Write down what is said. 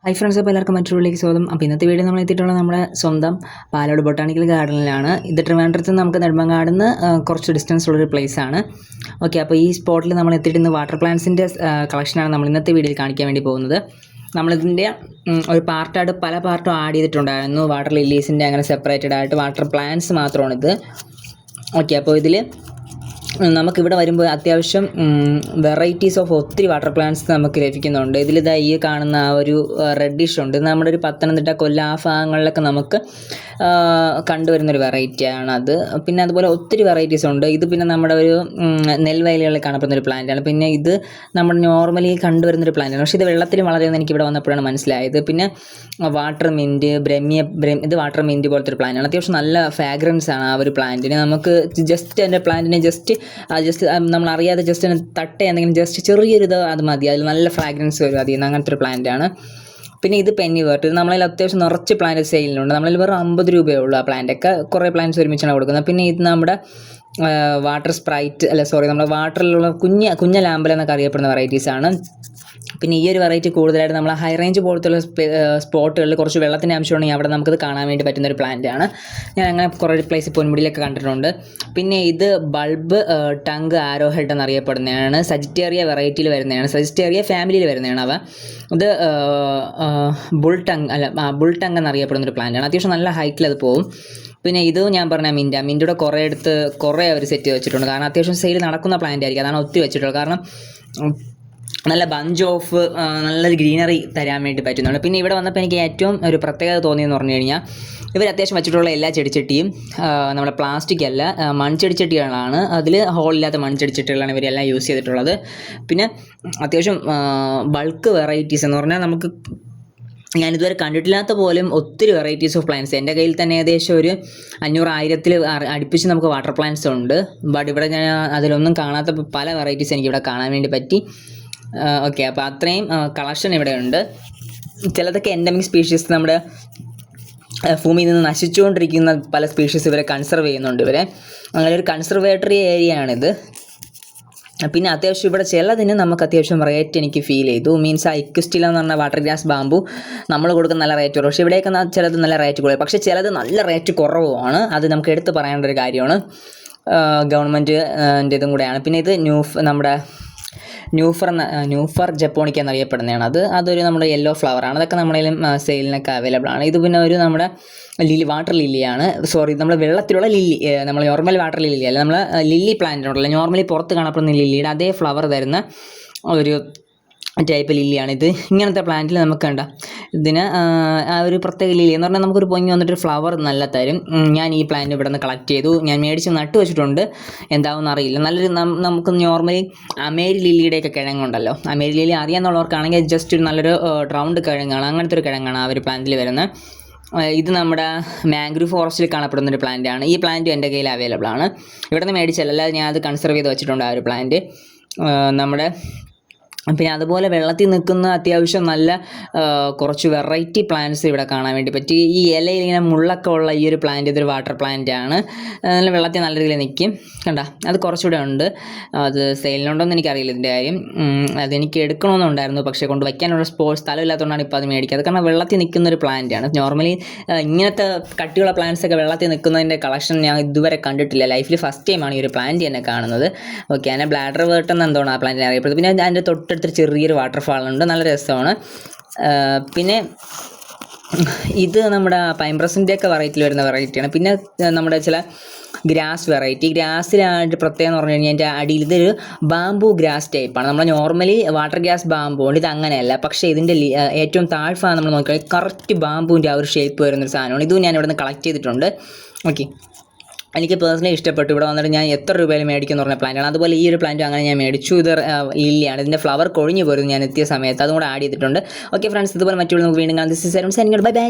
Hi friends, അപ്പോൾ എല്ലാവർക്കും മറ്റൊരു വീഡിയോയിലേക്ക് സ്വാഗതം. അപ്പോൾ ഇന്നത്തെ വീഡിയോ നമ്മൾ എത്തിയിട്ടുള്ളത് നമ്മുടെ സ്വന്തം പാലോട് ബൊട്ടാണിക്കൽ ഗാർഡനിലാണ്. ഇത് ട്രിവാൻഡ്രത്ത് നിന്ന് നമുക്ക് നെടുമങ്ങാട് നിന്ന് കുറച്ച് ഡിസ്റ്റൻസ് ഉള്ളൊരു പ്ലേസാണ്. ഓക്കെ, അപ്പോൾ ഈ സ്പോട്ടിൽ നമ്മൾ എത്തിയിട്ട് ഇന്ന് വാട്ടർ പ്ലാന്റ്സിൻ്റെ കളക്ഷനാണ് നമ്മൾ ഇന്നത്തെ വീഡിയോയിൽ കാണിക്കാൻ വേണ്ടി പോകുന്നത്. നമ്മളിതിൻ്റെ ഒരു പാർട്ടായിട്ട് പല പാർട്ടും ആഡ് ചെയ്തിട്ടുണ്ടായിരുന്നു. വാട്ടർ ലില്ലീസിൻ്റെ അങ്ങനെ സെപ്പറേറ്റഡ് ആയിട്ട് വാട്ടർ പ്ലാന്റ്സ് മാത്രമാണിത്. ഓക്കെ, അപ്പോൾ ഇതിൽ നമുക്കിവിടെ വരുമ്പോൾ അത്യാവശ്യം വെറൈറ്റീസ് ഓഫ് ഒത്തിരി വാട്ടർ പ്ലാന്റ്സ് നമുക്ക് ലഭിക്കുന്നുണ്ട്. ഇതിലിതാ ഈ കാണുന്ന ആ ഒരു റെഡിഷ് ഉണ്ട്. നമ്മുടെ ഒരു പത്തനംതിട്ട കൊല്ലം ആ ഭാഗങ്ങളിലൊക്കെ നമുക്ക് കണ്ടുവരുന്നൊരു വെറൈറ്റിയാണ് അത്. പിന്നെ അതുപോലെ ഒത്തിരി വെറൈറ്റീസ് ഉണ്ട്. ഇത് പിന്നെ നമ്മുടെ ഒരു നെൽവയലുകളിൽ കാണപ്പെടുന്നൊരു പ്ലാന്റാണ്. പിന്നെ ഇത് നമ്മൾ നോർമലി കണ്ടുവരുന്നൊരു പ്ലാന്റാണ്. പക്ഷേ ഇത് വെള്ളത്തിൽ വളരുമെന്ന് എനിക്കിവിടെ വന്നപ്പോഴാണ് മനസ്സിലായത്. പിന്നെ വാട്ടർ മിൻറ്റ്, ഇത് വാട്ടർ മിൻറ്റ് പോലത്തെ ഒരു പ്ലാന്റാണ്. അത്യാവശ്യം നല്ല ഫ്രാഗ്രൻസ് ആണ് ആ ഒരു പ്ലാന്റിന്. നമുക്ക് ജസ്റ്റ് എൻ്റെ പ്ലാന്റിനെ ജസ്റ്റ് നമ്മളറിയാതെ ജസ്റ്റ് തട്ടേ എന്തെങ്കിലും ജസ്റ്റ് ചെറിയൊരു ഇത് അത് മതി, അതിൽ നല്ല ഫ്രാഗ്രൻസ് വരും അതിൽ നിന്ന്. അങ്ങനത്തെ ഒരു പ്ലാന്റാണ്. പിന്നെ ഇത് പെന്നി വേർട്ട്. ഇത് നമ്മളതിൽ അത്യാവശ്യം നിറച്ച് പ്ലാന്റ് സെയിലുണ്ട്. നമ്മളിൽ വെറും 50 രൂപയേ ഉള്ളൂ ആ പ്ലാന്റൊക്കെ. കുറേ പ്ലാന്റ്സ് ഒരുമിച്ചാണ് കൊടുക്കുന്നത്. പിന്നെ ഇത് നമ്മുടെ വാട്ടർ സ്പ്രൈറ്റ് നമ്മുടെ വാട്ടറിലുള്ള കുഞ്ഞ ലാമ്പൽ എന്നൊക്കെ അറിയപ്പെടുന്ന വെറൈറ്റീസാണ്. പിന്നെ ഈ ഒരു വെറൈറ്റി കൂടുതലായിട്ട് നമ്മൾ ഹൈ റേഞ്ച് പോലത്തുള്ള സ്പോട്ടുകളിൽ കുറച്ച് വെള്ളത്തിൻ്റെ ആവശ്യമുണ്ടെങ്കിൽ അവിടെ നമുക്കത് കാണാൻ വേണ്ടി പറ്റുന്ന ഒരു പ്ലാന്റാണ്. ഞാൻ അങ്ങനെ കുറേ പ്ലേസ് പൊന്മുടിയിലൊക്കെ കണ്ടിട്ടുണ്ട്. പിന്നെ ഇത് ബൾബ് ടങ്ക് ആരോ ഹെഡ് എന്നറിയപ്പെടുന്നതാണ്. സജിറ്റേറിയ വെറൈറ്റിയിൽ വരുന്നതാണ്, സജിറ്റേറിയ ഫാമിലിയിൽ വരുന്നതാണ് അവ. ഇത് ബുൾ ടങ്ക് എന്നറിയപ്പെടുന്നൊരു പ്ലാന്റാണ്. അത്യാവശ്യം നല്ല ഹൈറ്റിൽ അത് പോകും. പിന്നെ ഇത് ഞാൻ പറഞ്ഞ മിൻറ്റയുടെ കുറേ അവർ സെറ്റ് ചെയ്ത് വെച്ചിട്ടുണ്ട്. കാരണം അത്യാവശ്യം സെയിൽ നടക്കുന്ന പ്ലാന്റ് ആയിരിക്കും, അതാണ് ഒത്തിരി വെച്ചിട്ടുള്ളത്. കാരണം നല്ല ബഞ്ച് ഓഫ് നല്ലൊരു ഗ്രീനറി തരാൻ വേണ്ടി പറ്റുന്നുണ്ട്. പിന്നെ ഇവിടെ വന്നപ്പോൾ എനിക്ക് ഏറ്റവും ഒരു പ്രത്യേകത തോന്നിയെന്ന് പറഞ്ഞു കഴിഞ്ഞാൽ ഇവർ അത്യാവശ്യം വെച്ചിട്ടുള്ള എല്ലാ ചെടിച്ചട്ടിയും നമ്മുടെ പ്ലാസ്റ്റിക് അല്ല, മൺചെടിച്ചട്ടികളാണ്. അതിൽ ഹോളില്ലാത്ത മൺചെടിച്ചട്ടികളാണ് ഇവരെല്ലാം യൂസ് ചെയ്തിട്ടുള്ളത്. പിന്നെ അത്യാവശ്യം ബൾക്ക് വെറൈറ്റീസ് എന്ന് പറഞ്ഞാൽ ഞാനിതുവരെ കണ്ടിട്ടില്ലാത്ത പോലും ഒത്തിരി വെറൈറ്റീസ് ഓഫ് പ്ലാന്റ്സ് എൻ്റെ കയ്യിൽ തന്നെ ഏകദേശം ഒരു 500-1000 അടുപ്പിച്ച് നമുക്ക് വാട്ടർ പ്ലാന്റ്സ് ഉണ്ട്. ബട്ട് ഇവിടെ ഞാൻ അതിലൊന്നും കാണാത്ത പല വെറൈറ്റീസ് എനിക്കിവിടെ കാണാൻ വേണ്ടി പറ്റി. ഓക്കെ, അപ്പോൾ അത്രയും കളക്ഷൻ ഇവിടെ ഉണ്ട്. ചിലതൊക്കെ എൻഡമിക് സ്പീഷീസ്, നമ്മുടെ ഭൂമിയിൽ നിന്ന് നശിച്ചുകൊണ്ടിരിക്കുന്ന പല സ്പീഷീസ് ഇവരെ കൺസർവ് ചെയ്യുന്നുണ്ട്. അങ്ങനെ ഒരു കൺസർവേറ്ററി ഏരിയ ആണിത്. പിന്നെ അത്യാവശ്യം ഇവിടെ ചിലതിന് നമുക്ക് അത്യാവശ്യം റേറ്റ് എനിക്ക് ഫീൽ ചെയ്തു. മീൻസ് ഇക്വിസ്റ്റില എന്ന് പറഞ്ഞ വാട്ടർ ഗ്രാസ് ബാമ്പു നമ്മൾ കൊടുക്കുന്ന നല്ല റേറ്റ് കുറവ്. പക്ഷേ ഇവിടെയൊക്കെ ചിലത് നല്ല റേറ്റ് കുറവ്, പക്ഷേ ചിലത് നല്ല റേറ്റ് കുറവുമാണ്. അത് നമുക്ക് എടുത്ത് പറയേണ്ട ഒരു കാര്യമാണ്. ഗവൺമെൻറ്റിൻ്റെ ഇതും കൂടെയാണ്. പിന്നെ ഇത് നമ്മുടെ ന്യൂഫർ ജപ്പോണിക്ക എന്നറിയപ്പെടുന്നതാണ്. അതൊരു നമ്മുടെ യെല്ലോ ഫ്ലവറാണ്. അതൊക്കെ നമ്മളതിലും സെയിലിനൊക്കെ അവൈലബിൾ ആണ്. ഇത് പിന്നെ ഒരു നമ്മുടെ വാട്ടർ ലില്ലിയാണ്. നമ്മുടെ വെള്ളത്തിലുള്ള ലില്ലി, നമ്മൾ നോർമൽ വാട്ടർ ലില്ലി അല്ല, നമ്മൾ ലില്ലി പ്ലാന്റിനോടല്ല, നോർമലി പുറത്ത് കാണപ്പെടുന്ന ലില്ലിയുടെ അതേ ഫ്ലവർ തരുന്ന ഒരു ടൈപ്പ് ലില്ലിയാണ് ഇത്. ഇങ്ങനത്തെ പ്ലാന്റിൽ നമുക്ക് കണ്ട ഇതിന് ആ ഒരു പ്രത്യേക ലില്ലി എന്ന് പറഞ്ഞാൽ നമുക്കൊരു പൊങ്ങി വന്നിട്ട് ഫ്ലവർ നല്ല തരും. ഞാൻ ഈ പ്ലാന്റ് ഇവിടെ നിന്ന് കളക്ട് ചെയ്തു, ഞാൻ മേടിച്ച് നട്ട് വെച്ചിട്ടുണ്ട്. എന്താവുമെന്ന് അറിയില്ല. നല്ലൊരു നമുക്ക് നോർമലി അമേരി ലില്ലിയുടെയൊക്കെ കിഴങ്ങുണ്ടല്ലോ, അമേരി ലില്ലി അറിയാമെന്നുള്ളവർക്കാണെങ്കിൽ ജസ്റ്റ് ഒരു നല്ലൊരു റൗണ്ട് കിഴങ്ങാണ്. അങ്ങനത്തെ ഒരു കിഴങ്ങാണ് ആ ഒരു പ്ലാന്റിൽ വരുന്നത്. ഇത് നമ്മുടെ മാംഗ്രൂവ് ഫോറസ്റ്റിൽ കാണപ്പെടുന്നൊരു പ്ലാന്റാണ്. ഈ പ്ലാന്റ് എൻ്റെ കയ്യിൽ അവൈലബിൾ ആണ്. ഇവിടെ നിന്ന് മേടിച്ചല്ല, ഞാൻ അത് കൺസർവ് ചെയ്ത് വെച്ചിട്ടുണ്ട് ആ ഒരു പ്ലാന്റ്. പിന്നെ അതുപോലെ വെള്ളത്തിൽ നിൽക്കുന്ന അത്യാവശ്യം നല്ല കുറച്ച് വെറൈറ്റി പ്ലാന്റ്സ് ഇവിടെ കാണാൻ വേണ്ടി പറ്റി. ഈ ഇലയിൽ ഇങ്ങനെ മുള്ളൊക്കെ ഉള്ള ഈ ഒരു പ്ലാന്റ്, ഇതൊരു വാട്ടർ പ്ലാന്റ് ആണ്. നല്ല വെള്ളത്തിൽ നല്ല രീതിയിൽ നിൽക്കും. അത് കുറച്ചുകൂടെ ഉണ്ട്. അത് സെയിലിനുണ്ടോയെന്ന് എനിക്കറിയില്ല ഇതിൻ്റെ കാര്യം. അതെനിക്ക് എടുക്കണമെന്നുണ്ടായിരുന്നു, പക്ഷേ കൊണ്ട് വയ്ക്കാനുള്ള സ്ഥലമില്ലാത്തതുകൊണ്ടാണ് ഇപ്പോൾ അത് മേടിക്കുക. കാരണം വെള്ളത്തിൽ നിൽക്കുന്ന ഒരു പ്ലാന്റ് ആണ്. നോർമലി ഇങ്ങനത്തെ കട്ടിയുള്ള പ്ലാന്റ്സ് ഒക്കെ വെള്ളത്തിൽ നിൽക്കുന്നതിൻ്റെ കളക്ഷൻ ഞാൻ ഇതുവരെ കണ്ടിട്ടില്ല. ലൈഫിൽ ഫസ്റ്റ് ടൈമാണ് ഈ ഒരു പ്ലാന്റ് എന്നെ കാണുന്നത്. ഓക്കെ, അതിനെ ബ്ലാഡർ വേർട്ട് എന്ന് എന്താണ് ആ പ്ലാന്റിനെ അറിയപ്പെടുന്നത്. പിന്നെ അതിൻ്റെ തൊട്ടടുത്തൊരു ചെറിയൊരു വാട്ടർഫാൾ ഉണ്ട്, നല്ല രസമാണ്. പിന്നെ ഇത് നമ്മുടെ പൈംബ്രസിൻ്റെയൊക്കെ വെറൈറ്റിയിൽ വരുന്ന വെറൈറ്റിയാണ്. പിന്നെ നമ്മുടെ ചില ഗ്രാസ് വെറൈറ്റി, ഗ്രാസിലായിട്ട് പ്രത്യേകം എന്ന് പറഞ്ഞു കഴിഞ്ഞാൽ എൻ്റെ അടിയിൽ ഇതൊരു ബാംബു ഗ്രാസ് ടൈപ്പാണ്. നമ്മൾ നോർമലി വാട്ടർ ഗ്രാസ് ബാംബു ഉണ്ട്, ഇത് അങ്ങനെയല്ല. പക്ഷേ ഇതിൻ്റെ ഏറ്റവും താഴ്ഭാഗം നമ്മൾ നോക്കിയാൽ കറക്റ്റ് ബാംബുവിൻ്റെ ആ ഒരു ഷേപ്പ് വരുന്നൊരു സാധനമാണ്. ഇതും ഞാൻ ഇവിടെ നിന്ന് കളക്ട് ചെയ്തിട്ടുണ്ട്. ഓക്കെ, എനിക്ക് പേഴ്സണലി ഇഷ്ടപ്പെട്ടു. ഇവിടെ വന്നിട്ട് ഞാൻ എത്ര രൂപയിൽ മേടിക്കുമെന്ന് പറഞ്ഞ പ്ലാന്റാണ്. അതുപോലെ ഈ ഒരു പ്ലാന്റ് അങ്ങനെ ഞാൻ മേടിച്ചു. ഇത് ലില്ലിയാണ്. ഇതിൻ്റെ ഫ്ലവർ കൊഴിഞ്ഞു പോയിരുന്നു ഞാൻ എത്തിയ സമയത്ത്, അതും കൂടെ ആഡ് ചെയ്തിട്ടുണ്ട്. ഓക്കെ ഫ്രണ്ട്സ്, ഇതുപോലെ മറ്റുള്ള നമുക്ക് വീണ്ടും കാണാം. This is bye bye.